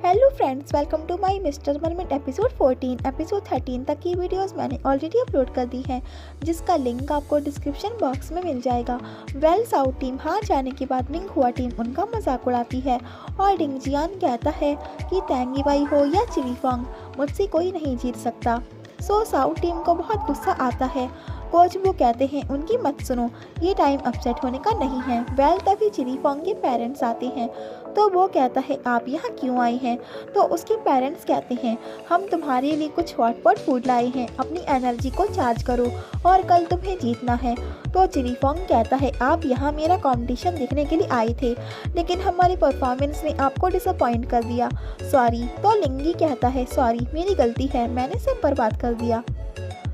Hello friends, welcome to my mister मरमिट episode 14। Episode 13 तक की वीडियोस मैंने ऑलरेडी अपलोड कर दी हैं, जिसका लिंक आपको डिस्क्रिप्शन बॉक्स में मिल जाएगा। साउथ टीम हार जाने के बाद मिंग हुआ टीम उनका मजाक उड़ाती है और डिंग जियान कहता है कि तैंगी वाई हो या चिली फॉन्ग, मुझसे कोई नहीं जीत सकता। साउथ टीम को बहुत गुस्सा आता है। कोच वो कहते हैं उनकी मत सुनो, ये टाइम अपसेट होने का नहीं है। तभी चिली फॉन्ग के पेरेंट्स आते हैं तो वो कहता है आप यहाँ क्यों आई हैं। तो उसके पेरेंट्स कहते हैं हम तुम्हारे लिए कुछ हॉटपॉट फूड लाए हैं, अपनी एनर्जी को चार्ज करो और कल तुम्हें जीतना है। तो चिली फॉन्ग कहता है आप यहाँ मेरा कंपटीशन देखने के लिए आए थे, लेकिन हमारी परफॉर्मेंस ने आपको डिसअपॉइंट कर दिया, सॉरी। तो लिंगी कहता है सॉरी, मेरी गलती है, मैंने सब बर्बाद कर दिया।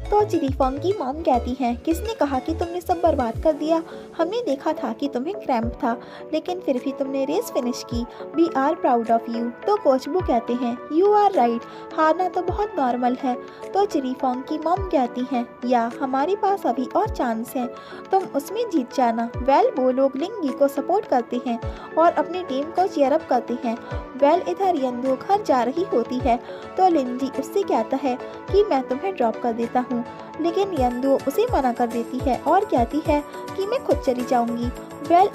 तो चिली फॉन्ग की मॉम कहती हैं किसने कहा कि तुमने सब बर्बाद कर दिया, हमने देखा था कि तुम्हें क्रैम्प था, लेकिन फिर भी तुमने रेस फिनिश की, we are proud of you. तो कोच वो कहते हैं यू आर राइट, हारना तो बहुत नॉर्मल है। तो चिली फॉन्ग की मॉम कहती हैं या हमारे पास अभी और चांस है, तुम उसमें जीत जाना। वो लोग लिंगी को सपोर्ट करते हैं और अपनी टीम को चीयर अप करते हैं। इधर यंदू घर जा रही होती है तो लिंजी उससे कहता है कि मैं तुम्हें ड्रॉप कर देता हूँ, लेकिन यंदू उसे मना कर देती है और कहती है कि मैं खुद चली जाऊंगी।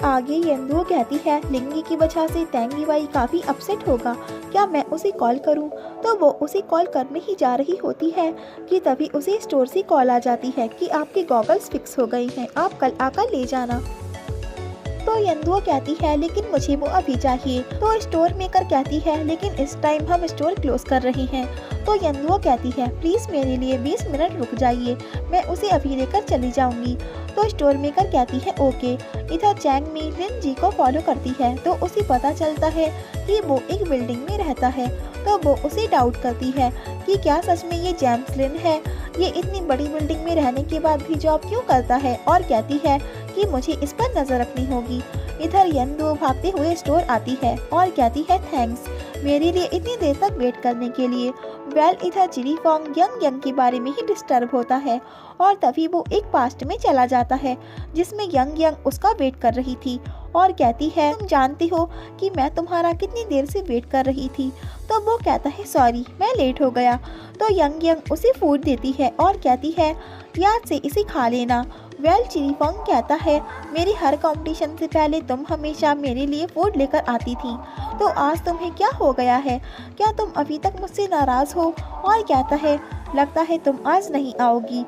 आगे यंदू कहती है लिंगी की वजह से तैंगी वाई काफ़ी अपसेट होगा, क्या मैं उसे कॉल करूं। तो वो उसे कॉल करने ही जा रही होती है कि तभी उसे स्टोर से कॉल आ जाती है कि आपके गॉगल्स फिक्स हो गए हैं, आप कल आकर ले जाना। तो यंदुओ कहती है लेकिन मुझे वो अभी चाहिए। तो स्टोर मेकर कहती है लेकिन इस टाइम हम स्टोर क्लोज कर रहे हैं। तो यंदुओ कहती है प्लीज़ मेरे लिए 20 मिनट रुक जाइए, मैं उसे अभी लेकर चली जाऊंगी। तो स्टोर मेकर कहती है ओके। इधर चैंग मी लिन जी को फॉलो करती है तो उसे पता चलता है कि वो एक बिल्डिंग में रहता है। तो वो उसे डाउट करती है कि क्या सच में ये जेम्स लिन है, ये इतनी बड़ी बिल्डिंग में रहने के बाद भी जॉब क्यों करता है, और कहती है कि मुझे इस पर नजर रखनी होगी। इधर यंदू भागते हुए स्टोर आती है और कहती है थैंक्स मेरे लिए इतनी देर तक वेट करने के लिए। इधर चिली फॉन्ग यंग के बारे में ही डिस्टर्ब होता है और तभी वो एक पास्ट में चला जाता है जिसमें यंग उसका वेट कर रही थी और कहती है तुम जानती हो कि मैं तुम्हारा कितनी देर से वेट कर रही थी। तो वो कहता है सॉरी मैं लेट हो गया। तो यंग उसे फूड देती है और कहती है याद से इसे खा लेना। चिली फॉन्ग कहता है मेरी हर कंपटीशन से पहले तुम हमेशा मेरे लिए फूड लेकर आती थी, तो आज तुम्हें क्या हो गया है, क्या तुम अभी तक मुझसे नाराज़ हो। और कहता है लगता है तुम आज नहीं आओगी।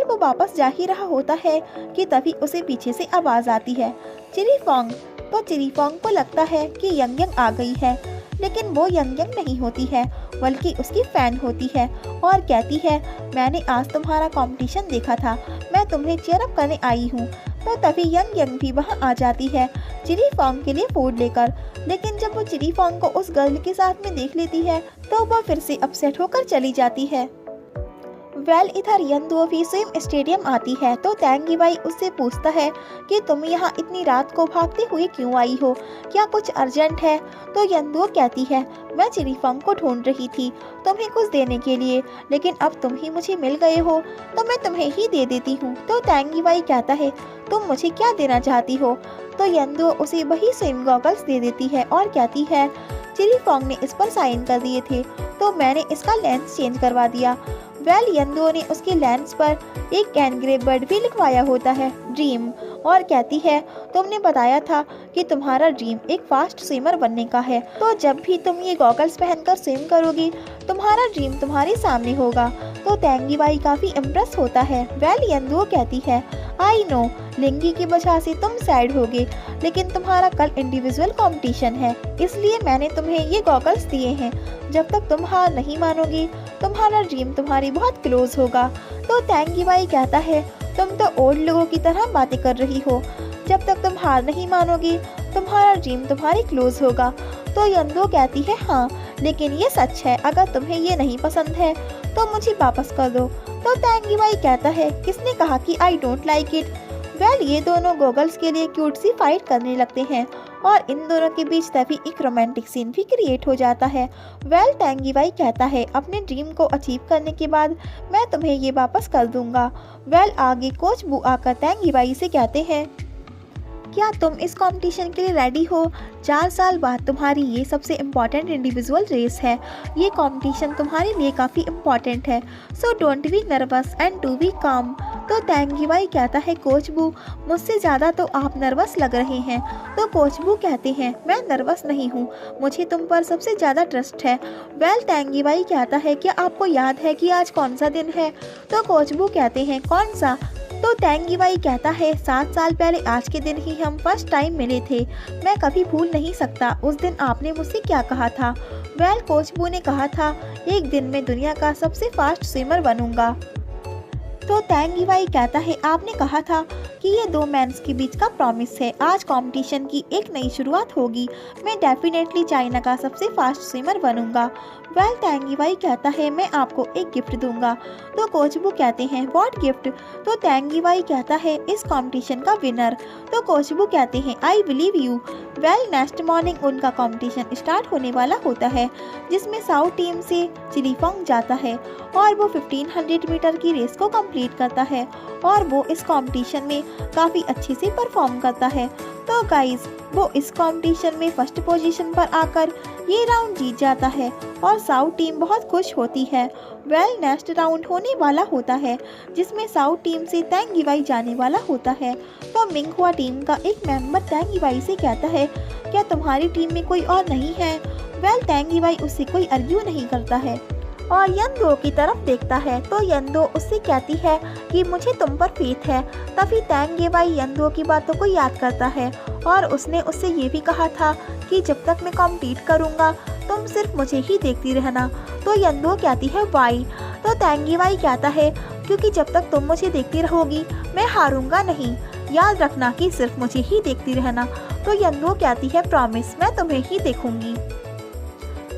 वो वापस जा ही रहा होता है कि तभी उसे पीछे से आवाज़ आती है चिली फॉन्ग। तो चिली फॉन्ग को लगता है कि यंग आ गई है, लेकिन वो यंग नहीं होती है बल्कि उसकी फ़ैन होती है और कहती है मैंने आज तुम्हारा कंपटीशन देखा था, मैं तुम्हें चीयर अप करने आई हूँ। तो तभी यंग भी वहाँ आ जाती है चिली फॉन्ग के लिए फूड लेकर, लेकिन जब वो चिली फॉन्ग को उस गर्ल के साथ में देख लेती है तो वो फिर से अपसेट होकर चली जाती है। इधर यंदू भी स्विम स्टेडियम आती है तो तैंगी वाई उससे पूछता है कि तुम यहाँ इतनी रात को भागते हुए क्यों आई हो, क्या कुछ अर्जेंट है। तो यंदू कहती है मैं चिली फॉन्ग को ढूंढ रही थी तुम्हें कुछ देने के लिए, लेकिन अब तुम ही मुझे मिल गए हो तो मैं तुम्हें ही दे देती हूँ। तो तैंगी वाई कहता है तुम मुझे क्या देना चाहती हो। तो यंदू उसे वही स्विम गॉगल्स दे देती है और कहती है चिली फॉन्ग ने इस पर साइन कर दिए थे तो मैंने इसका लेंस चेंज करवा दिया। यंदू ने उसके लेंस पर एक एनग्रेव वर्ड भी लिखवाया होता है ड्रीम, और कहती है तुमने बताया था कि तुम्हारा ड्रीम एक फास्ट स्विमर बनने का है, तो जब भी तुम ये गॉगल्स पहनकर स्विम करोगी तुम्हारा ड्रीम तुम्हारे सामने होगा। तो तैंगी वाई काफ़ी इम्प्रेस होता है। यंदू कहती है आई नो लिंगी की वजह से तुम सैड होगे, लेकिन तुम्हारा कल इंडिविजुअल कंपटीशन है, इसलिए मैंने तुम्हें ये गॉगल्स दिए हैं, जब तक तुम हार नहीं मानोगी तुम्हारा ड्रीम तुम्हारी बहुत क्लोज होगा। तो तैंगी वाई कहता है तुम तो ओल्ड लोगों की तरह बातें कर रही हो, जब तक तुम हार नहीं मानोगी तुम्हारा ड्रीम तुम्हारी क्लोज होगा। तो यंदू कहती है हाँ लेकिन ये सच है, अगर तुम्हें ये नहीं पसंद है तो मुझे वापस कर दो। तो तैंगी वाई कहता है किसने कहा कि आई डोंट लाइक इट। ये दोनों गॉगल्स के लिए क्यूट सी फाइट करने लगते हैं और इन दोनों के बीच तभी एक रोमांटिक सीन भी क्रिएट हो जाता है। तैंगी वाई कहता है अपने ड्रीम को अचीव करने के बाद मैं तुम्हें ये वापस कर दूंगा। आगे कोच बू आकर तैंगी वाई से कहते हैं क्या तुम इस कंपटीशन के लिए रेडी हो? 4 साल बाद तुम्हारी ये सबसे इम्पॉर्टेंट इंडिविजुअल रेस है। ये कंपटीशन तुम्हारे लिए काफ़ी इम्पॉर्टेंट है, so don't be nervous and to be calm. तो तेंगी भाई कहता है कोच बू, मुझसे ज़्यादा तो आप नर्वस लग रहे हैं। तो कोच बू कहते हैं मैं नर्वस नहीं हूँ, मुझे तुम पर सबसे ज़्यादा ट्रस्ट है। वेल तेंगी भाई कहता है क्या आपको याद है कि आज कौन सा दिन है? तो कोच बू कहते हैं कौन सा? तो तेंगी भाई कहता है 7 साल पहले आज के दिन ही हम फर्स्ट टाइम मिले थे। मैं कभी भूल नहीं सकता उस दिन आपने मुझसे क्या कहा था। वेल कोच बू ने कहा था एक दिन मैं दुनिया का सबसे फास्ट स्विमर बनूंगा। तो तेंगी भाई कहता है आपने कहा था कि ये 2 मैन्स के बीच का प्रॉमिस है। आज कंपटीशन की एक नई शुरुआत होगी, मैं डेफिनेटली चाइना का सबसे फास्ट स्विमर बनूंगा। वेल तेंगी भाई कहता है मैं आपको एक गिफ्ट दूंगा। तो कोच बू कहते हैं व्हाट गिफ्ट? तो तेंगी भाई कहता है इस कंपटीशन का विनर। तो कोच बू कहते हैं I believe you. Well next morning उनका कंपटीशन स्टार्ट होने वाला होता है, जिसमें साउथ टीम से चिलीफोंग जाता है और वो 1500 मीटर की रेस को कंप्लीट करता है और वो इस कंपटीशन में काफ़ी अच्छे से परफॉर्म करता है। तो गाइज वो इस कंपटीशन में फर्स्ट पोजीशन पर आकर ये राउंड जीत जाता है और साउथ टीम बहुत खुश होती है। वेल नेक्स्ट राउंड होने वाला होता है, जिसमें साउथ टीम से तेंगी भाई जाने वाला होता है। तो मिंगहुआ टीम का एक मेंबर तेंगी भाई से कहता है क्या तुम्हारी टीम में कोई और नहीं है? वेल तेंगी भाई उससे कोई आर्ग्यू नहीं करता है और यंदो की तरफ देखता है। तो यंदो उससे कहती है कि मुझे तुम पर फेथ है। तभी तेंगी भाई यंदो की बातों को याद करता है और उसने उससे ये भी कहा था कि जब तक मैं कॉम्पीट करूँगा तुम सिर्फ मुझे ही देखती रहना। तो यंदो कहती है वाई? तो तेंगी भाई कहता है क्योंकि जब तक तुम मुझे देखती रहोगी मैं हारूंगा नहीं, याद रखना कि सिर्फ मुझे ही देखती रहना। तो यंदो कहती है प्रॉमिस, मैं तुम्हें ही देखूंगी।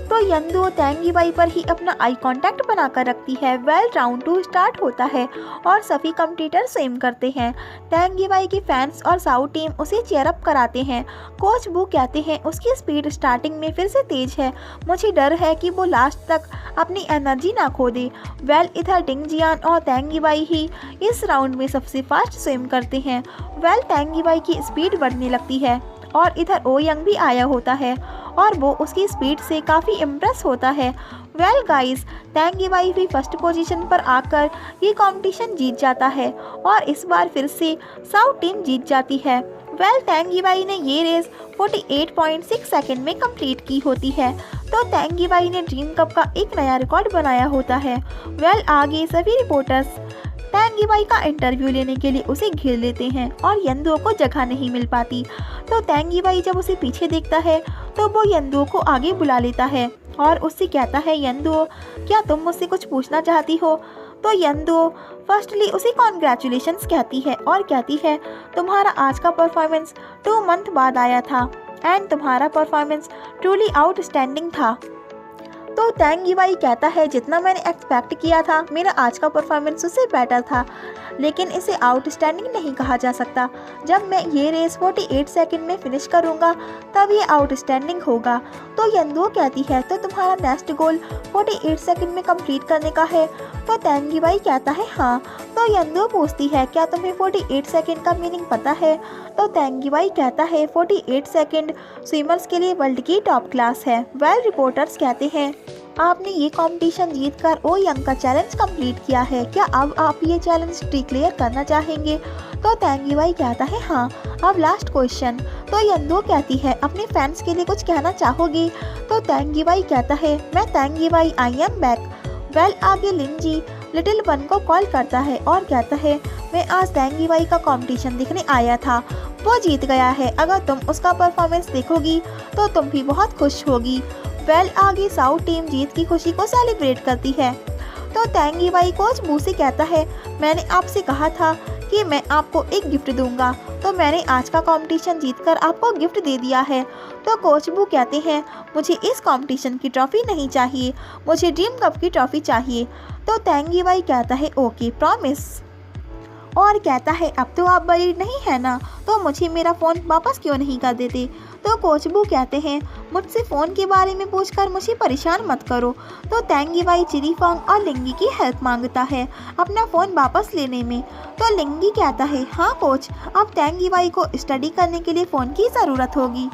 तो यंदो तेंगी भाई पर ही अपना आई कांटेक्ट बनाकर रखती है। वेल राउंड 2 स्टार्ट होता है और सभी कम्पिटिटर सेम करते हैं। तेंगी भाई के फैंस और साउथ टीम उसे चेयर अप कराते हैं। कोच बू कहते हैं उसकी स्पीड स्टार्टिंग में फिर से तेज है, मुझे डर है कि वो लास्ट तक अपनी एनर्जी ना खो दे। वेल इधर डिंग जियान और तेंगी भाई ही इस राउंड में सबसे फास्ट स्विम करते हैं। वेल तेंगी भाई की स्पीड बढ़ने लगती है और इधर ओ यंग भी आया होता है और वो उसकी स्पीड से काफ़ी इम्प्रेस होता है। वेल गाइस तेंगी भाई भी फर्स्ट पोजीशन पर आकर ये कंपटीशन जीत जाता है और इस बार फिर से साउथ टीम जीत जाती है। वेल तेंगी भाई ने ये रेस 48.6 सेकंड में कंप्लीट की होती है। तो तेंगी भाई ने ड्रीम कप का एक नया रिकॉर्ड बनाया होता है। वेल आगे सभी रिपोर्टर्स तेंगी भाई का इंटरव्यू लेने के लिए उसे घेर लेते हैं और यंदो को जगह नहीं मिल पाती। तो तेंगी भाई जब उसे पीछे देखता है तो वो यंदो को आगे बुला लेता है और उससे कहता है यंदो क्या तुम मुझसे कुछ पूछना चाहती हो? तो यंदो फर्स्टली उसे कॉन्ग्रेचुलेशंस कहती है और कहती है तुम्हारा आज का परफॉर्मेंस 2 मंथ बाद आया था एंड तुम्हारा परफॉर्मेंस ट्रूली आउटस्टैंडिंग था। तो तेंगी भाई कहता है जितना मैंने एक्सपेक्ट किया था मेरा आज का परफॉर्मेंस उससे बेटर था, लेकिन इसे आउटस्टैंडिंग नहीं कहा जा सकता। जब मैं ये रेस 48 सेकंड में फिनिश करूँगा तब ये आउटस्टैंडिंग होगा। तो यंदो कहती है तो तुम्हारा नेक्स्ट गोल 48 सेकंड में कंप्लीट करने का है? तो तेंगी भाई कहता है हाँ। तो यंदो पूछती है क्या तुम्हें 48 सेकंड का मीनिंग पता है? तो तेंगी भाई कहता है 48 सेकंड स्विमर्स के लिए वर्ल्ड की टॉप क्लास है। वेल रिपोर्टर्स कहते हैं आपने ये कंपटीशन जीतकर ओ यंग का चैलेंज कंप्लीट किया है, क्या अब आप ये चैलेंज डिक्लेयर करना चाहेंगे? तो तेंगी भाई कहता है हाँ। अब लास्ट क्वेश्चन। तो यंदो कहती है अपने फैंस के लिए कुछ कहना चाहोगे? तो तेंगी भाई कहता है मैं तेंगी भाई आई एम बैक। वेल आगे लिंजी लिटिल वन को कॉल करता है और कहता है मैं आज तेंगी भाई का कंपटीशन देखने आया था, वो जीत गया है, अगर तुम उसका परफॉर्मेंस देखोगी तो तुम भी बहुत खुश होगी। वेल आगे साउथ टीम जीत की खुशी को सेलिब्रेट करती है। तो तेंगी भाई कोच बू से कहता है मैंने आपसे कहा था कि मैं आपको एक गिफ्ट दूंगा, तो मैंने आज का कंपटीशन जीतकर आपको गिफ्ट दे दिया है। तो कोच बू कहते हैं मुझे इस कंपटीशन की ट्रॉफी नहीं चाहिए, मुझे ड्रीम कप की ट्रॉफी चाहिए। तो तेंगी भाई कहता है ओके प्रॉमिस। और कहता है अब तो आप बरी नहीं है ना, तो मुझे मेरा फ़ोन वापस क्यों नहीं कर देते। तो कोच बू कहते हैं मुझसे फ़ोन के बारे में पूछकर मुझे परेशान मत करो। तो तेंगी वाई चिरी फोंग और लिंगी की हेल्प मांगता है अपना फ़ोन वापस लेने में। तो लिंगी कहता है हाँ कोच, अब तेंगी वाई को स्टडी करने के लिए फ़ोन की ज़रूरत होगी।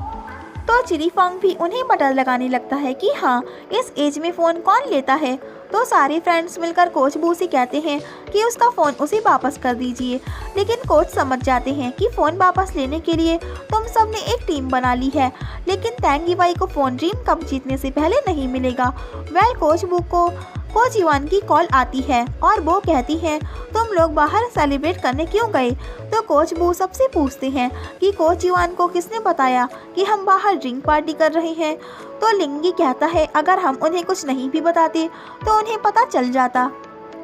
तो चिरी फोंग भी उन्हें बटर लगाने लगता है कि हाँ, इस एज में फ़ोन कौन लेता है। तो सारे फ्रेंड्स मिलकर कोच बू से कहते हैं कि उसका फ़ोन उसे वापस कर दीजिए, लेकिन कोच समझ जाते हैं कि फ़ोन वापस लेने के लिए तुम सब ने एक टीम बना ली है, लेकिन तेंगी वाई को फ़ोन ड्रीम कप जीतने से पहले नहीं मिलेगा। वेल कोच बू को कोच युआन की कॉल आती है और वो कहती है तुम लोग बाहर सेलिब्रेट करने क्यों गए। तो कोच बू सबसे पूछते हैं कि कोच युआन को किसने बताया कि हम बाहर ड्रिंक पार्टी कर रहे हैं। तो लिंगी कहता है अगर हम उन्हें कुछ नहीं भी बताते तो उन्हें पता चल जाता,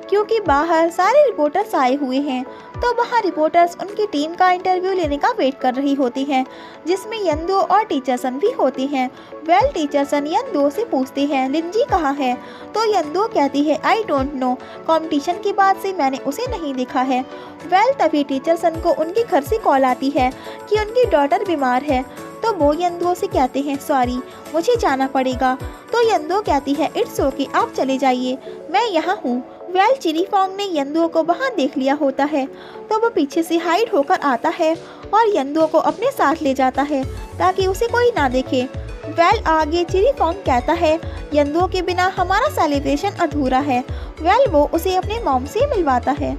क्योंकि बाहर सारे रिपोर्टर्स आए हुए हैं। तो वहाँ रिपोर्टर्स उनकी टीम का इंटरव्यू लेने का वेट कर रही होती हैं, जिसमें यंदो और टीचर सन भी होते हैं। वेल टीचर सन यंदो से पूछते हैं लिंजी कहाँ है। तो यंदो कहती है आई डोंट नो, कंपटीशन के बाद से मैंने उसे नहीं देखा है। वेल तभी टीचर सन को उनके घर से कॉल आती है कि उनकी डॉटर बीमार है। तो वो यंदो से कहते हैं सॉरी, मुझे जाना पड़ेगा। तो यंदो कहती है इट्स ओके, आप चले जाइए, मैं यहाँ हूँ। वेल चिरी फोंग ने यंदो को वहाँ देख लिया होता है, तो वो पीछे से हाइड होकर आता है और यंदो को अपने साथ ले जाता है ताकि उसे कोई ना देखे। वेल आगे चिरी फोंग कहता है यंदो के बिना हमारा सेलिब्रेशन अधूरा है। वेल वो उसे अपने मॉम से मिलवाता है।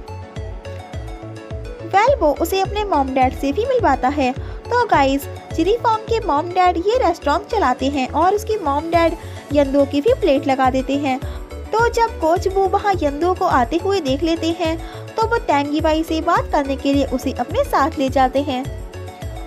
वो उसे अपने मॉम डैड से भी मिलवाता है। तो गाइस चिरी फोंग के मॉम डैड ये रेस्टोरेंट चलाते हैं और उसके मॉम डैड यंदो की भी प्लेट लगा देते हैं। तो जब कोच बू वहाँ यंदो को आते हुए देख लेते हैं तो वो तेंगी वाई से बात करने के लिए उसे अपने साथ ले जाते हैं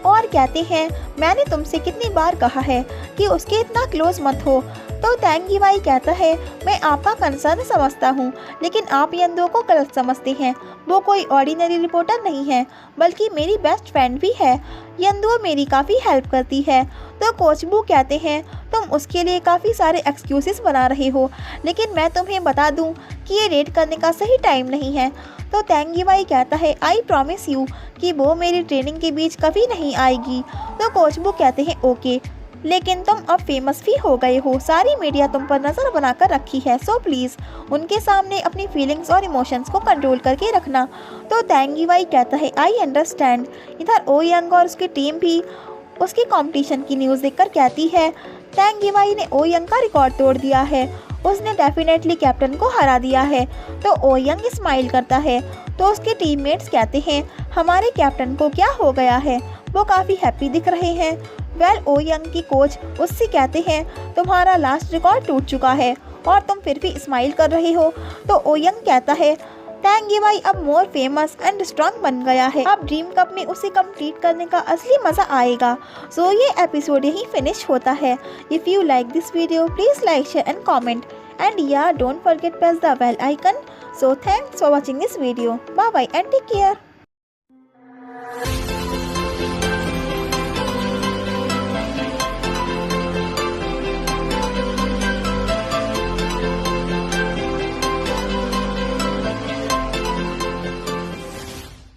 और कहते हैं मैंने तुमसे कितनी बार कहा है कि उसके इतना क्लोज मत हो। तो तेंगी वाई कहता है मैं आपका कंसर्न समझता हूँ, लेकिन आप यंदो को गलत समझते हैं। वो कोई ऑर्डिनरी रिपोर्टर नहीं है, बल्कि मेरी बेस्ट फ्रेंड भी है। यंदो मेरी काफ़ी हेल्प करती है। तो कोच बू कहते हैं तुम उसके लिए काफ़ी सारे एक्सक्यूजेस बना रहे हो, लेकिन मैं तुम्हें बता दूं कि ये रेड करने का सही टाइम नहीं है। तो तेंगी वाई कहता है आई प्रॉमिस यू कि वो मेरी ट्रेनिंग के बीच कभी नहीं आएगी। तो कोच बू कहते हैं ओके, लेकिन तुम अब फेमस भी हो गए हो, सारी मीडिया तुम पर नज़र बनाकर रखी है, सो प्लीज़ उनके सामने अपनी फीलिंग्स और इमोशंस को कंट्रोल करके रखना। तो तेंगी वाई कहता है आई अंडरस्टैंड। इधर ओ यंग और उसकी टीम भी उसकी कंपटीशन की न्यूज़ देखकर कहती है तेंगी वाई ने ओ यंग का रिकॉर्ड तोड़ दिया है, उसने डेफिनेटली कैप्टन को हरा दिया है। तो ओ यंग स्माइल करता है। तो उसके टीममेट्स कहते हैं हमारे कैप्टन को क्या हो गया है, वो काफ़ी हैप्पी दिख रहे हैं। वेल ओ यंग की कोच उससे कहते हैं तुम्हारा लास्ट रिकॉर्ड टूट चुका है और तुम फिर भी स्माइल कर रहे हो। तो ओ यंग कहता है तेंगी वाई अब मोर फेमस एंड स्ट्रॉन्ग बन गया है, अब ड्रीम कप में उसे कंप्लीट करने का असली मज़ा आएगा। सो ये एपिसोड यहीं फिनिश होता है। If you like this video please like share and comment and या don't forget press the bell icon. So thanks for watching this video. Bye bye and take care.